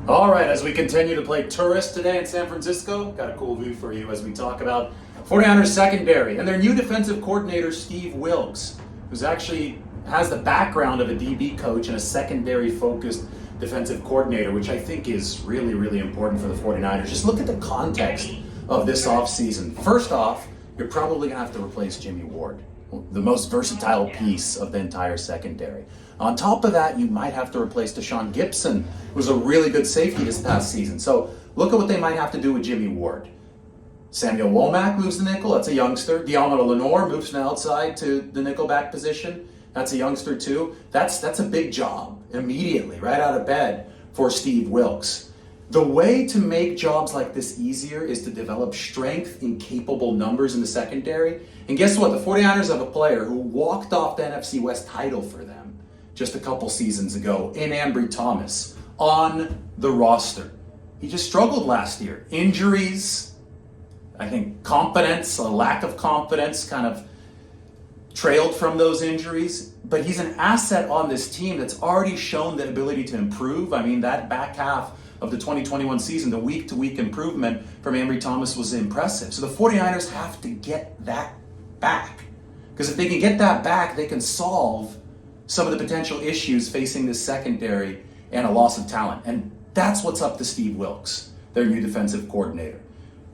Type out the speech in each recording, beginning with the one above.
All right, as we continue to play tourist today in San Francisco, got a cool view for you as we talk about 49ers secondary and their new defensive coordinator, Steve Wilks, who's actually has the background of a DB coach and a secondary-focused defensive coordinator, which I think is really, really important for the 49ers. Just look at the context of this offseason. First off, you're probably going to have to replace Jimmy Ward, the most versatile piece of the entire secondary. On top of that, you might have to replace Deshaun Gibson, who was a really good safety this past season. So look at what they might have to do with Jimmy Ward. Samuel Womack moves to nickel, that's a youngster. Diamond Lenore moves from the outside to the nickelback position. That's a youngster too. That's a big job immediately, right out of bed for Steve Wilks. The way to make jobs like this easier is to develop strength in capable numbers in the secondary. And guess what? The 49ers have a player who walked off the NFC West title for them just a couple seasons ago in Ambry Thomas on the roster. He just struggled last year. Injuries, I think confidence, a lack of confidence kind of trailed from those injuries. But he's an asset on this team that's already shown the ability to improve. I mean, that back half of the 2021 season, the week-to-week improvement from Ambry Thomas was impressive. So the 49ers have to get that back. Because if they can get that back, they can solve some of the potential issues facing this secondary and a loss of talent. And that's what's up to Steve Wilks, their new defensive coordinator.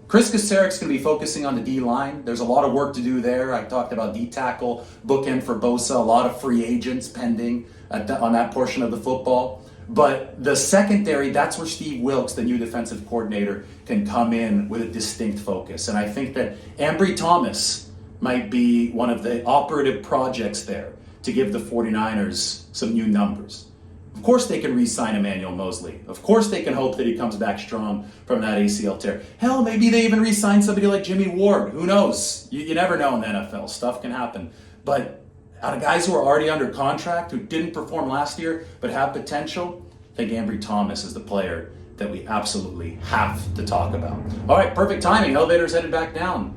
Chris Kasarek's going to be focusing on the D-line. There's a lot of work to do there. I talked about D-tackle, bookend for Bosa, a lot of free agents pending on that portion of the football. But the secondary, that's where Steve Wilks, the new defensive coordinator, can come in with a distinct focus. And I think that Ambry Thomas might be one of the operative projects there to give the 49ers some new numbers. Of course they can re-sign Emmanuel Mosley. Of course they can hope that he comes back strong from that ACL tear. Hell, maybe they even re-sign somebody like Jimmy Ward. Who knows? You never know in the NFL. Stuff can happen. But out of guys who are already under contract, who didn't perform last year but have potential, I think Ambry Thomas is the player that we absolutely have to talk about. All right, perfect timing. Elevator's headed back down.